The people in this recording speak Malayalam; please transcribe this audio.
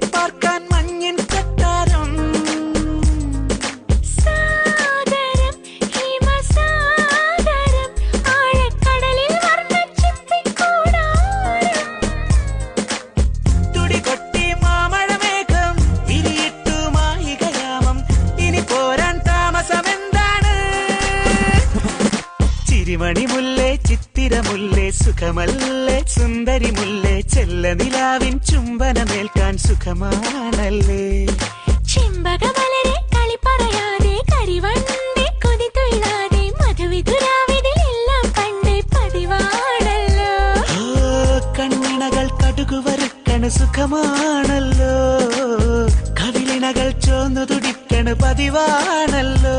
പാർക്കാൻ മഞ്ഞിൻ കൊട്ടാരം സാഗരം ഹിമസാഗരം ആഴക്കടലിൽ വർണ്ണച്ചിപ്പിക്കൂടാരം തുടികൊട്ടി മാമഴമേഘം വിരിയിട്ടു മായികയാമം ഇനി പോരാൻ താമസമെന്താണ് ചിരിമണി മുല്ലേ ചിത്തിരമുല്ലേ സുഖമല്ലേ സുന്ദരി മുല്ലേ ചെല്ല നിലാവിൻ ചുംബനമേൽക്കാൻ സുഖമാണല്ലേ ചെമ്പകമലരെ കളി പറയാതെ കരിവണ്ടി കൊതി തൊഴിലാതെ മധുവിധുരാവിതിലെല്ലാം പണ്ടേ പതിവാണല്ലോ കണ്ണിണകൾ കടുകു വറുക്കണ് സുഖമാണല്ലോ കവിളിണകൾ ചോന്നു തുടിക്കണ് പതിവാണല്ലോ